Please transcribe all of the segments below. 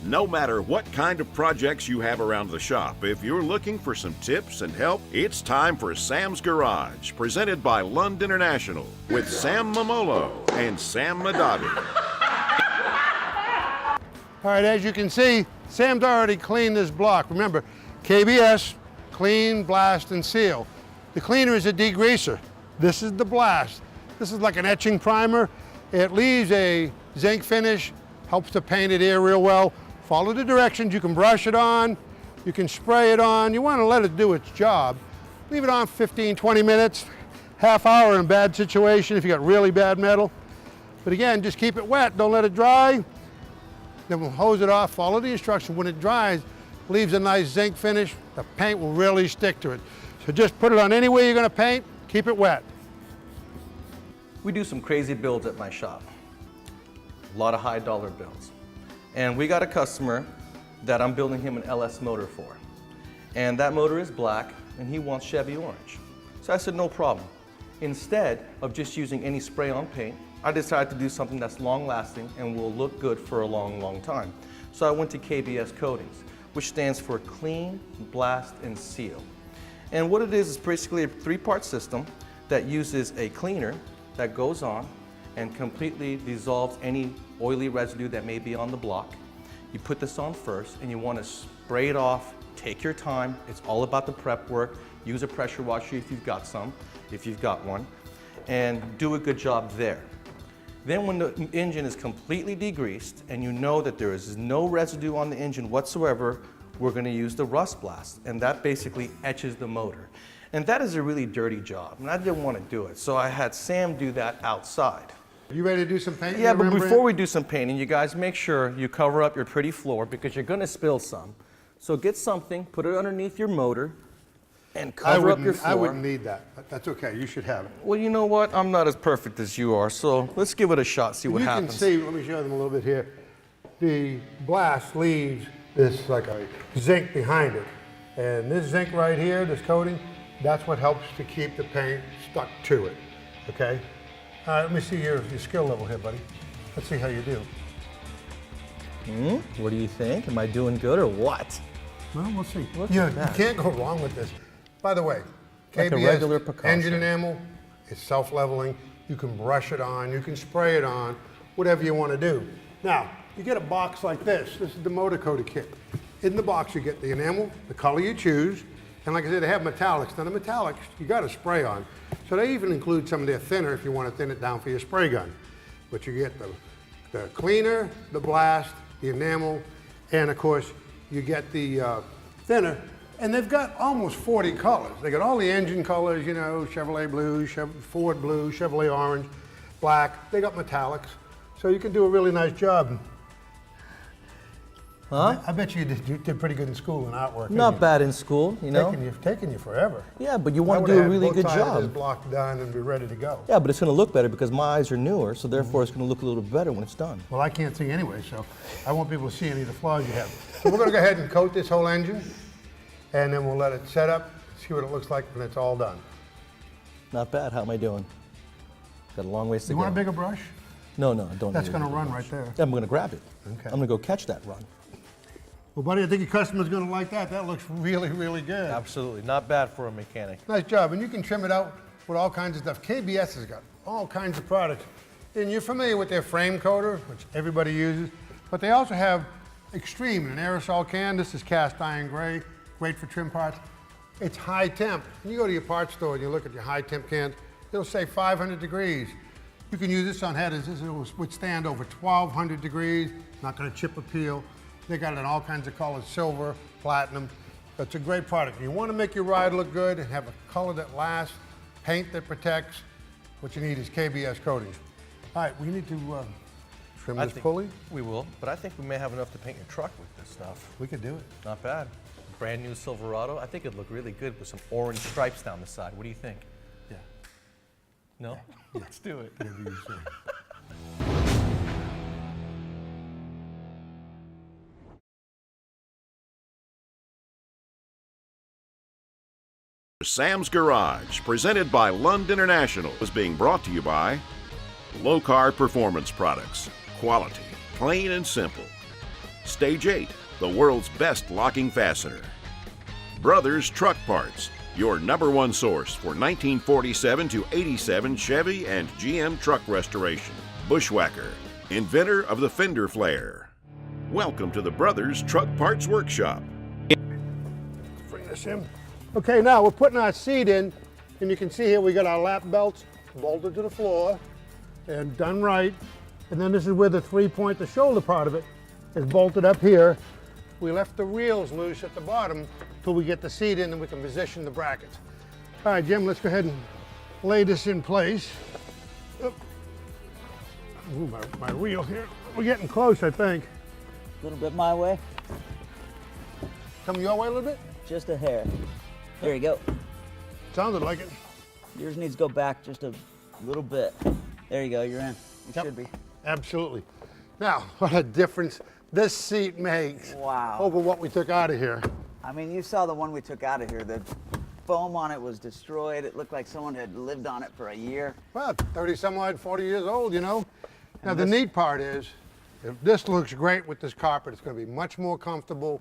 No matter what kind of projects you have around the shop, if you're looking for some tips and help, it's time for Sam's Garage, presented by Lund International, with Sam Mamolo and Sam Madadi. All right, as you can see, Sam's already cleaned this block. Remember, KBS, clean, blast, and seal. The cleaner is a degreaser. This is the blast. This is like an etching primer. It leaves a zinc finish, helps to paint it here real well. Follow the directions. You can brush it on, you can spray it on. You want to let it do its job. Leave it on 15, 20 minutes, half hour in a bad situation if you got really bad metal. But again, just keep it wet, don't let it dry. Then we'll hose it off, follow the instructions. When it dries, leaves a nice zinc finish, the paint will really stick to it. So just put it on any way you're gonna paint, keep it wet. We do some crazy builds at my shop. A lot of high dollar bills. And we got a customer that I'm building him an LS motor for. And that motor is black and he wants Chevy orange. So I said, no problem. Instead of just using any spray on paint, I decided to do something that's long lasting and will look good for a long, long time. So I went to KBS Coatings, which stands for Clean, Blast, and Seal. And what it is basically a three-part system that uses a cleaner that goes on and completely dissolves any oily residue that may be on the block. You put this on first and you want to spray it off, take your time. It's all about the prep work. Use a pressure washer if you've got some, if you've got one, and do a good job there. Then when the engine is completely degreased and you know that there is no residue on the engine whatsoever, we're going to use the rust blast, and that basically etches the motor. And that is a really dirty job, and I didn't want to do it, so I had Sam do that outside. You ready to do some painting? Yeah, but before we do some painting, you guys make sure you cover up your pretty floor because you're going to spill some. So get something, put it underneath your motor, and cover up your floor. I wouldn't need that, but that's okay, you should have it. Well, you know what? I'm not as perfect as you are, so let's give it a shot, see what happens. You can see, let me show them a little bit here. The blast leaves this like a zinc behind it. And this zinc right here, this coating, that's what helps to keep the paint stuck to it, okay? Let me see your skill level here, buddy. Let's see how you do. What do you think? Am I doing good or what? Well, we'll see. Look You at that. can't go wrong with this. By the way, Like a KBS regular Picasso. engine enamel is self-leveling. You can brush it on, you can spray it on, whatever you want to do. Now, you get a box like this. This is the motor coater kit. In the box, you get the enamel, the color you choose, and like I said, they have metallics. Now, the metallics, you got to spray on. So they even include some of their thinner if you want to thin it down for your spray gun. But you get the cleaner, the blast, the enamel, and of course, you get the thinner. And they've got almost 40 colors. They got all the engine colors, you know, Chevrolet blue, Ford blue, Chevrolet orange, black. They got metallics. So you can do a really nice job. Huh? I bet you did pretty good in school in artwork. Not bad in school, you know? Taking you forever. Yeah, but you want to do a really good This job. block done and be ready to go. Yeah, but it's going to look better because my eyes are newer, so therefore it's going to look a little better when it's done. Well, I can't see anyway, so I want people to see any of the flaws you have. So we're going to go ahead and coat this whole engine, and then we'll let it set up, see what it looks like when it's all done. Not bad. How am I doing? Got a long ways to You go. want a bigger brush? No, I don't That's need going to a bigger run brush. right there. Yeah, I'm going to grab it. Okay. I'm going to go catch that run. Well, buddy, I think your customer's going to like that. That looks really, really good. Absolutely, not bad for a mechanic. Nice job, and you can trim it out with all kinds of stuff. KBS has got all kinds of products. And you're familiar with their frame coater, which everybody uses, but they also have Extreme in an aerosol can. This is cast iron gray, great for trim parts. It's high temp. When you go to your parts store and you look at your high temp cans, it'll say 500 degrees. You can use this on headers. This will withstand over 1,200 degrees, not gonna chip or peel. They got it in all kinds of colors, silver, platinum. It's a great product. You want to make your ride look good and have a color that lasts, paint that protects. What you need is KBS coatings. All right, we need to trim this pulley. We will, but I think we may have enough to paint your truck with this stuff. We could do it. Not bad. Brand new Silverado. I think it'd look really good with some orange stripes down the side. What do you think? Yeah. No? Let's do it. Whatever you say. Sam's Garage, presented by Lund International, is being brought to you by Low Carb Performance Products. Quality, plain and simple. Stage 8, the world's best locking fastener. Brothers Truck Parts, your #1 source for 1947 to 87 Chevy and GM truck restoration. Bushwhacker, inventor of the fender flare. Welcome to the Brothers Truck Parts Workshop. Bring this in. Okay, now we're putting our seat in, and you can see here we got our lap belts bolted to the floor and done right. And then this is where the 3-point, the shoulder part of it, is bolted up here. We left the reels loose at the bottom till we get the seat in and we can position the brackets. All right, Jim, let's go ahead and lay this in place. Oop. Ooh, my reel here. We're getting close, I think. A little bit my way, Come your way a little bit? just a hair. There you go. Sounded like it. Yours needs to go back just a little bit. There you go, you're in. You Yep. should be. Absolutely. Now, what a difference this seat makes Wow. over what we took out of here. I mean, you saw the one we took out of here. The foam on it was destroyed. It looked like someone had lived on it for a year. Well, 30 some odd, 40 years old, you know. Now, And the this- neat part is, if this looks great with this carpet, it's going to be much more comfortable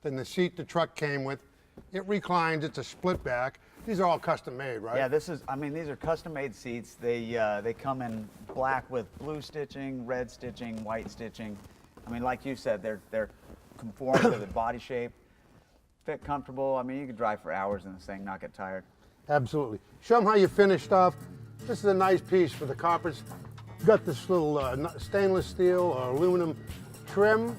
than the seat the truck came with. It reclines, it's a split back. These are all custom made, right? Yeah, this is, I mean, these are custom-made seats. They come in black with blue stitching, red stitching, white stitching. I mean, like you said, they're conformed to the body shape, fit comfortable. I mean, you could drive for hours in this thing, not get tired. Absolutely. Show them how you finished off. This is a nice piece for the carpets. Got this little stainless steel or aluminum trim.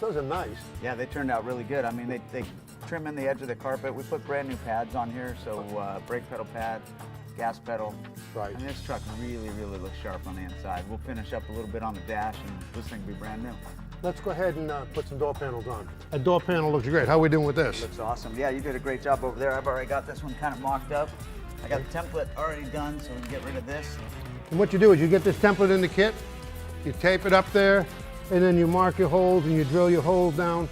Those are nice. Yeah, they turned out really good. I mean, they trim in the edge of the carpet. We put brand new pads on here, so brake pedal pad, gas pedal. Right. And this truck really, really looks sharp on the inside. We'll finish up a little bit on the dash, and this thing will be brand new. Let's go ahead and put some door panels on. That door panel looks great. How are we doing with this? Looks awesome. Yeah, you did a great job over there. I've already got this one kind of mocked up. I got the template already done, so we can get rid of this. And what you do is you get this template in the kit, you tape it up there, and then you mark your holes and you drill your holes down,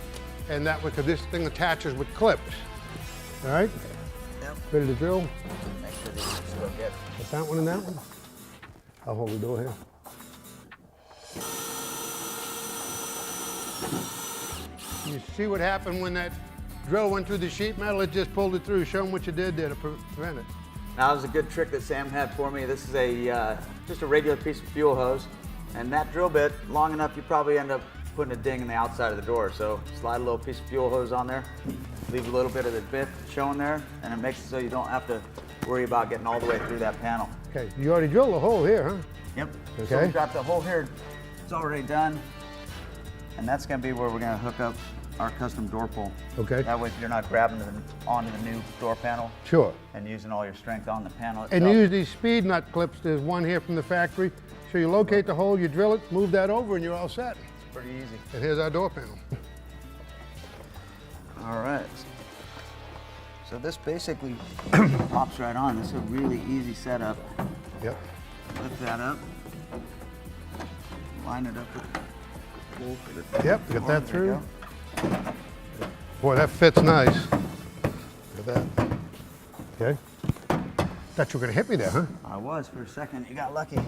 and that way, because this thing attaches with clips. All right? Yep. Ready to drill? Make sure these are still good. Put that one and that one. I'll hold the door here. You see what happened when that drill went through the sheet metal? It just pulled it through. Show them what you did there to prevent it. Now, that was a good trick that Sam had for me. This is a just a regular piece of fuel hose, and that drill bit, long enough, you probably end up putting a ding in the outside of the door. So slide a little piece of fuel hose on there, leave a little bit of the bit showing there, and it makes it so you don't have to worry about getting all the way through that panel. Okay, you already drilled a hole here, huh? Yep. So Okay. we've got the hole here. It's already done, and that's going to be where we're going to hook up our custom door pull. Okay. That way, you're not grabbing onto the new door panel Sure. and using all your strength on the panel itself. And you use these speed nut clips. There's one here from the factory. So you locate the hole, you drill it, move that over, and you're all set. Pretty easy. And here's our door panel. All right. So this basically pops right on. This is a really easy setup. Yep. Lift that up. Line it up with the hole for the Yep, get that There you through. go. Boy, that fits nice. Look at that. Okay. Thought you were gonna hit me there, huh? I was for a second. You got lucky.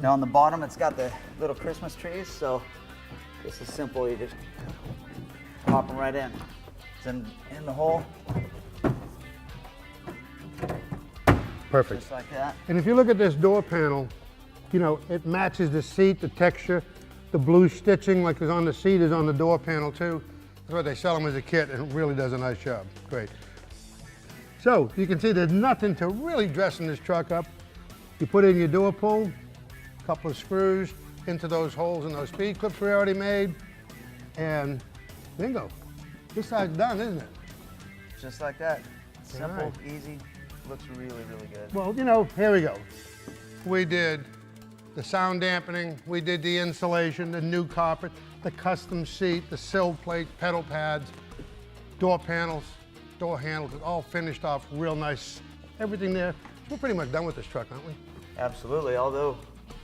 Now on the bottom, it's got the little Christmas trees. So this is simple. You just pop them right in. It's in the hole, Perfect. just like that. And if you look at this door panel, you know, it matches the seat, the texture, the blue stitching like is on the seat is on the door panel too. That's why they sell them as a kit, and it really does a nice job. Great. So you can see there's nothing to really dressing this truck up. You put in your door pull, a couple of screws into those holes in those speed clips we already made, and bingo. This side's done, isn't it? Just like that. Simple, right. easy. Looks really, really good. Well, you know, here we go. We did the sound dampening, we did the insulation, the new carpet, the custom seat, the sill plate, pedal pads, door panels, door handles, it's all finished off real nice. Everything there. We're pretty much done with this truck, aren't we? Absolutely, although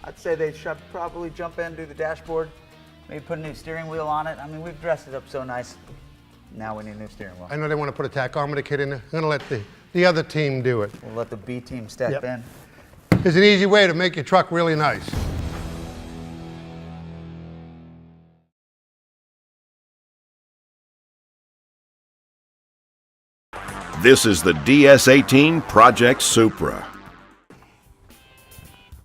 I'd say they should probably jump in, do the dashboard, maybe put a new steering wheel on it. I mean, we've dressed it up so nice. Now we need a new steering wheel. I know they want to put a tachometer kit in there. I'm gonna let the other team do it. We'll let the B team step Yep. in. It's an easy way to make your truck really nice. This is the DS18 Project Supra.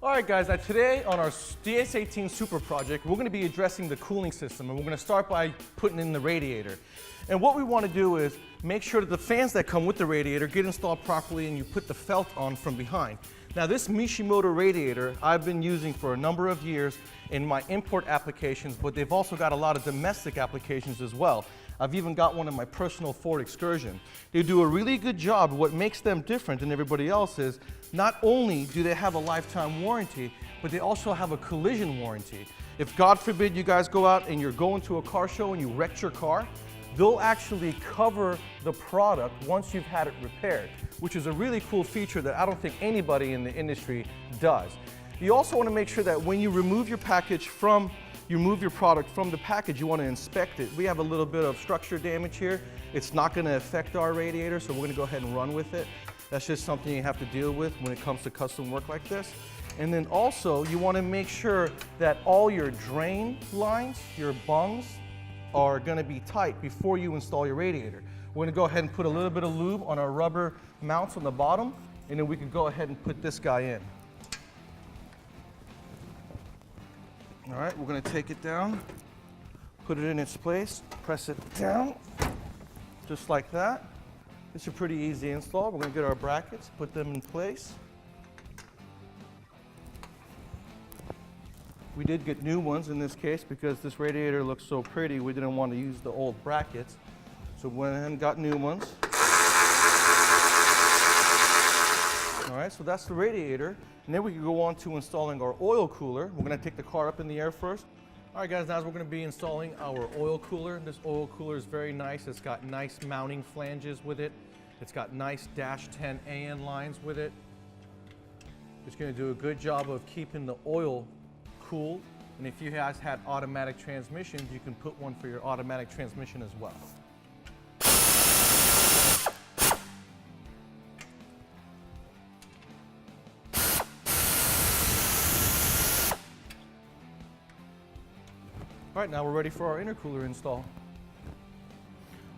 All right, guys, today on our DS18 Super project, we're going to be addressing the cooling system, and we're going to start by putting in the radiator. And what we want to do is make sure that the fans that come with the radiator get installed properly, and you put the felt on from behind. Now, this Mishimoto radiator I've been using for a number of years in my import applications, but they've also got a lot of domestic applications as well. I've even got one in my personal Ford Excursion. They do a really good job. What makes them different than everybody else is not only do they have a lifetime warranty, but they also have a collision warranty. If God forbid you guys go out and you're going to a car show and you wrecked your car, they'll actually cover the product once you've had it repaired, which is a really cool feature that I don't think anybody in the industry does. You also want to make sure that when you remove your product from the package, you want to inspect it. We have a little bit of structure damage here. It's not going to affect our radiator, so we're going to go ahead and run with it. That's just something you have to deal with when it comes to custom work like this. And then also, you want to make sure that all your drain lines, your bungs, are going to be tight before you install your radiator. We're going to go ahead and put a little bit of lube on our rubber mounts on the bottom, and then we can go ahead and put this guy in. All right, we're going to take it down, put it in its place, press it down, just like that. It's a pretty easy install. We're going to get our brackets, put them in place. We did get new ones in this case because this radiator looks so pretty, we didn't want to use the old brackets. So we went ahead and got new ones. All right, so that's the radiator. And then we can go on to installing our oil cooler. We're gonna take the car up in the air first. All right, guys, now we're gonna be installing our oil cooler. This oil cooler is very nice. It's got nice mounting flanges with it. It's got nice Dash 10 AN lines with it. It's gonna do a good job of keeping the oil cool. And if you guys had automatic transmissions, you can put one for your automatic transmission as well. All right, now we're ready for our intercooler install.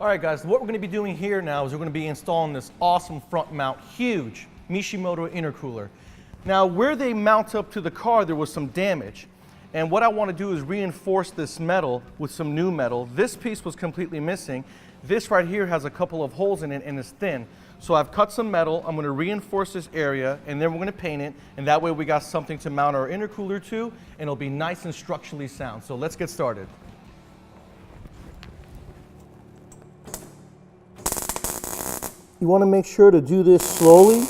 All right, guys, what we're gonna be doing here now is we're gonna be installing this awesome front mount, huge Mishimoto intercooler. Now, where they mount up to the car, there was some damage. And what I wanna do is reinforce this metal with some new metal. This piece was completely missing. This right here has a couple of holes in it and it's thin. So I've cut some metal, I'm gonna reinforce this area, and then we're gonna paint it, and that way we got something to mount our intercooler to, and it'll be nice and structurally sound. So let's get started. You wanna make sure to do this slowly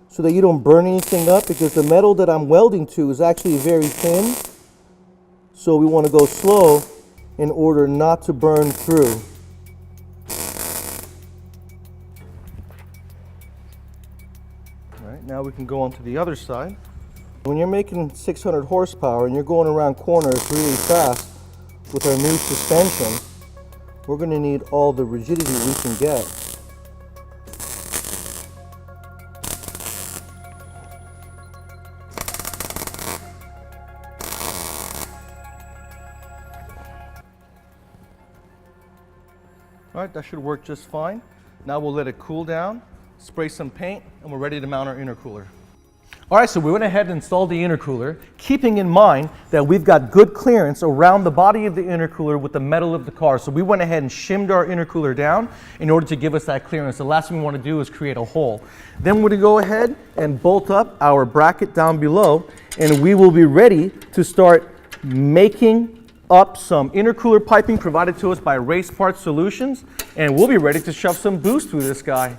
so that you don't burn anything up, because the metal that I'm welding to is actually very thin. So we wanna go slow in order not to burn through. Now we can go on to the other side. When you're making 600 horsepower and you're going around corners really fast with our new suspension, we're going to need all the rigidity we can get. All right, that should work just fine. Now we'll let it cool down, spray some paint, and we're ready to mount our intercooler. All right, so we went ahead and installed the intercooler, keeping in mind that we've got good clearance around the body of the intercooler with the metal of the car. So we went ahead and shimmed our intercooler down in order to give us that clearance. The last thing we want to do is create a hole. Then we're going to go ahead and bolt up our bracket down below, and we will be ready to start making up some intercooler piping provided to us by Race Parts Solutions, and we'll be ready to shove some boost through this guy.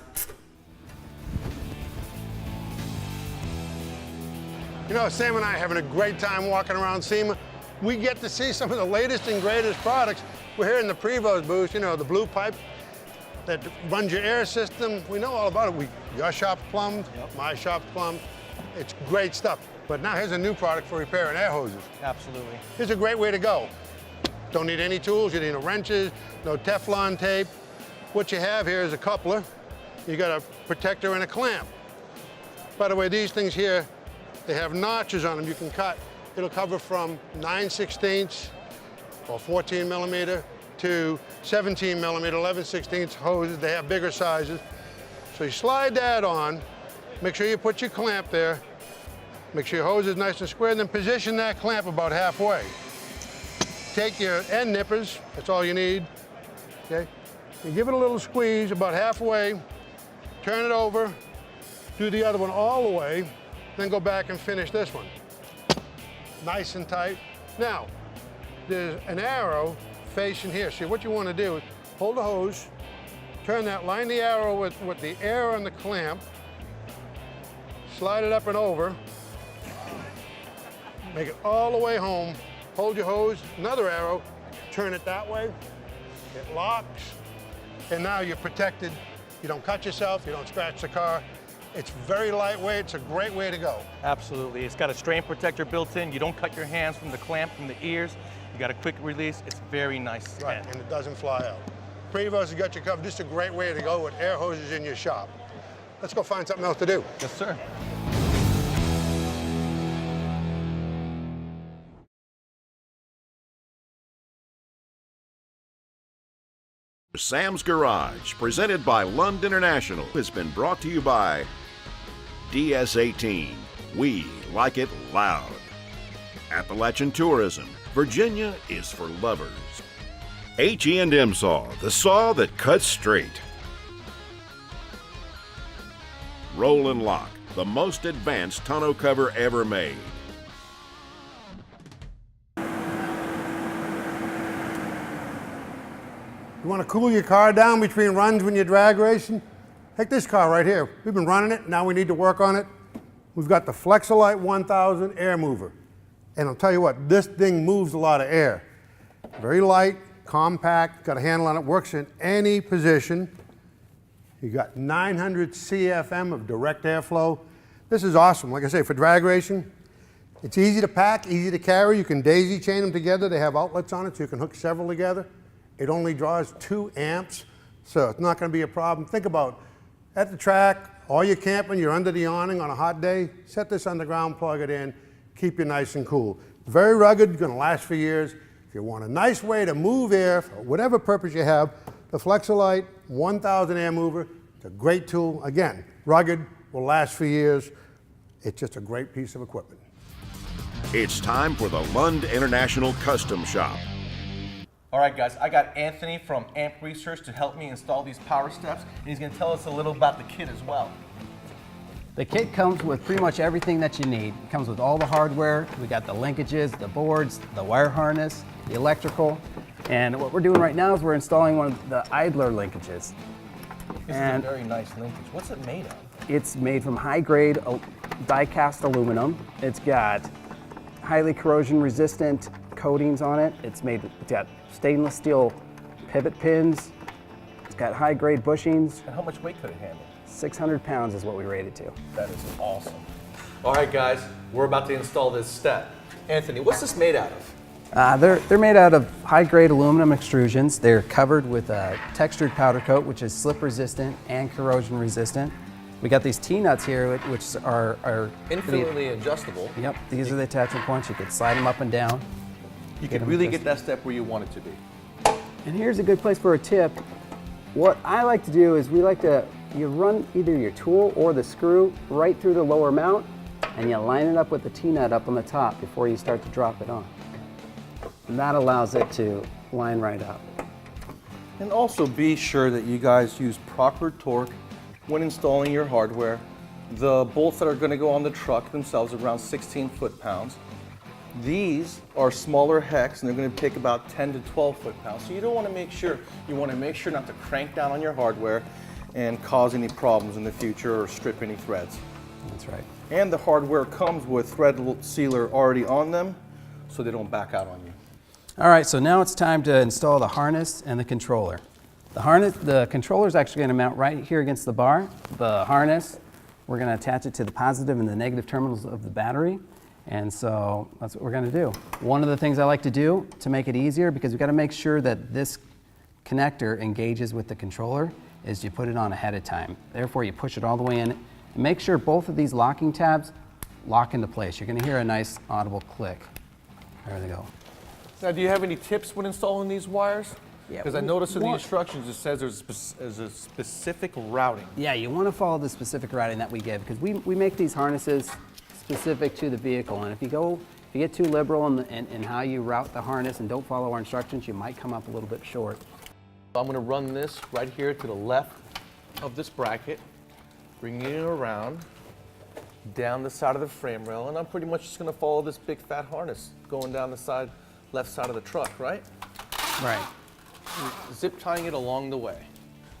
You know, Sam and I are having a great time walking around SEMA. We get to see some of the latest and greatest products. We're here in the Prevost booth, you know, the blue pipe that runs your air system. We know all about it. Your shop's plumbed, my shop's plumbed. It's great stuff. But now here's a new product for repairing air hoses. Absolutely. Here's a great way to go. Don't need any tools, you need no wrenches, no Teflon tape. What you have here is a coupler. You got a protector and a clamp. By the way, these things here, they have notches on them you can cut. It'll cover from 9/16 or 14 millimeter to 17 millimeter, 11/16 hoses. They have bigger sizes. So you slide that on, make sure you put your clamp there, make sure your hose is nice and square, and then position that clamp about halfway. Take your end nippers, that's all you need, okay? You give it a little squeeze about halfway, turn it over, do the other one all the way, then go back and finish this one. Nice and tight. Now, there's an arrow facing here. See, what you want to do is hold the hose, turn that, line the arrow with the arrow and the clamp, slide it up and over, make it all the way home, hold your hose, another arrow, turn it that way, it locks, and now you're protected. You don't cut yourself, you don't scratch the car. It's very lightweight, it's a great way to go. Absolutely. It's got a strain protector built in. You don't cut your hands from the clamp, from the ears. You got a quick release. It's very nice. Right, and it doesn't fly out. Prevost has got you covered. Just a great way to go with air hoses in your shop. Let's go find something else to do. Yes, sir. Sam's Garage, presented by Lund International, has been brought to you by DS18. We like it loud. Appalachian Tourism. Virginia is for lovers. HE&M Saw, the saw that cuts straight. Roll and Lock, the most advanced tonneau cover ever made. You want to cool your car down between runs when you're drag racing? Take this car right here. We've been running it, now we need to work on it. We've got the Flexolite 1000 air mover. And I'll tell you what, this thing moves a lot of air. Very light, compact, got a handle on it, works in any position. You got 900 CFM of direct airflow. This is awesome, like I say, for drag racing. It's easy to pack, easy to carry. You can daisy chain them together. They have outlets on it so you can hook several together. It only draws 2 amps, so it's not going to be a problem. Think about at the track, all you're camping, you're under the awning on a hot day, set this underground, plug it in, keep you nice and cool. Very rugged, going to last for years. If you want a nice way to move air for whatever purpose you have, the Flexolite 1000 air mover, it's a great tool. Again, rugged, will last for years. It's just a great piece of equipment. It's time for the Lund International Custom Shop. All right, guys, I got Anthony from AMP Research to help me install these power steps, and he's going to tell us a little about the kit as well. The kit comes with pretty much everything that you need. It comes with all the hardware. We got the linkages, the boards, the wire harness, the electrical. And what we're doing right now is we're installing one of the idler linkages. This is a very nice linkage. What's it made of? It's made from high-grade die-cast aluminum. It's got highly corrosion-resistant coatings on it. It's got stainless steel pivot pins. It's got high-grade bushings. And how much weight could it handle? 600 pounds is what we rate it to. That is awesome. All right, guys, we're about to install this step. Anthony, what's this made out of? They're made out of high-grade aluminum extrusions. They're covered with a textured powder coat, which is slip-resistant and corrosion-resistant. We got these T-nuts here, which are Infinitely adjustable. Yep, these are the attachment points. You could slide them up and down. You can really get that step where you want it to be. And here's a good place for a tip. What I like to do is you run either your tool or the screw right through the lower mount, and you line it up with the T-nut up on the top before you start to drop it on. And that allows it to line right up. And also be sure that you guys use proper torque when installing your hardware. The bolts that are going to go on the truck themselves are around 16 foot-pounds. These are smaller hex, and they're going to take about 10 to 12 foot-pounds. So you want to make sure not to crank down on your hardware and cause any problems in the future or strip any threads. That's right. And the hardware comes with thread sealer already on them, so they don't back out on you. All right, so now it's time to install the harness and the controller. The controller is actually going to mount right here against the bar. The harness, we're going to attach it to the positive and the negative terminals of the battery. And so that's what we're going to do. One of the things I like to do to make it easier, because we've got to make sure that this connector engages with the controller, is you put it on ahead of time. Therefore, you push it all the way in. And make sure both of these locking tabs lock into place. You're going to hear a nice audible click. There they go. Now, do you have any tips when installing these wires? Yeah, Because I noticed in the what- instructions it says there's a specific routing. Yeah, you want to follow the specific routing that we give because we make these harnesses specific to the vehicle. And if you get too liberal in how you route the harness and don't follow our instructions, you might come up a little bit short. I'm going to run this right here to the left of this bracket, bringing it around down the side of the frame rail, and I'm pretty much just going to follow this big fat harness going down the left side of the truck, right? Right. Zip tying it along the way.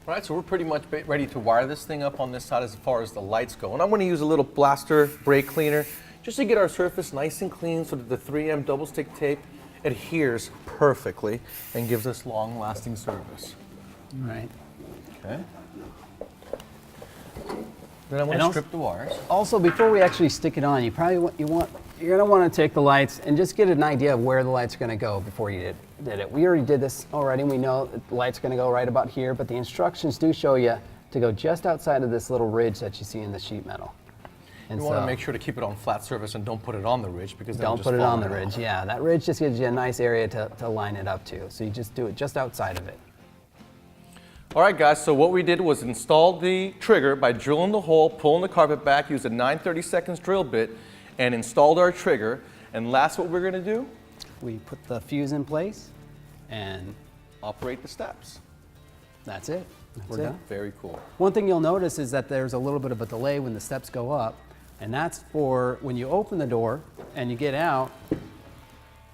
All right, so we're pretty much ready to wire this thing up on this side as far as the lights go. And I'm going to use a little blaster brake cleaner just to get our surface nice and clean so that the 3M double stick tape adheres perfectly and gives us long-lasting service. Right. Okay. Then I want And to also- strip the wires. Also, before we actually stick it on, you're gonna want to take the lights and just get an idea of where the lights are gonna go before you did it. We already did this already, and we know that the light's gonna go right about here, but the instructions do show you to go just outside of this little ridge that you see in the sheet metal. And You want to so- make sure to keep it on flat surface and don't put it on the ridge because then it'll Don't just put it fall on the right ridge, off. yeah. That ridge just gives you a nice area to line it up to. So you just do it just outside of it. All right, guys, so what we did was install the trigger by drilling the hole, pulling the carpet back, used a 9/32 drill bit, and installed our trigger. And last, what we're going to do, We put the fuse in place, and operate the steps. that's it. We're That's it. done. Very cool. One thing you'll notice is that there's a little bit of a delay when the steps go up, and that's for when you open the door and you get out,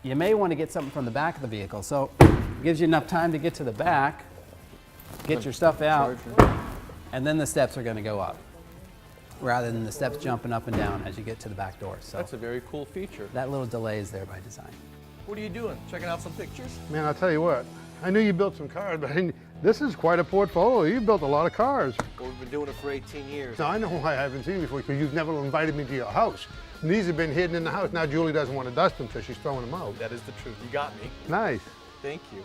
you may want to get something from the back of the vehicle. So it gives you enough time to get to the back, get your stuff out, and then the steps are going to go up, rather than the steps jumping up and down as you get to the back door. So That's a very cool feature. that little delay is there by design. What are you doing? Checking out some pictures? Man, I'll tell you what, I knew you built some cars, but this is quite a portfolio. You built a lot of cars. Well, we've been doing it for 18 years. Now, I know why I haven't seen you before, because you've never invited me to your house. And these have been hidden in the house. Now Julie doesn't want to dust them, so she's throwing them out. That is the truth. You got me. Nice. Thank you.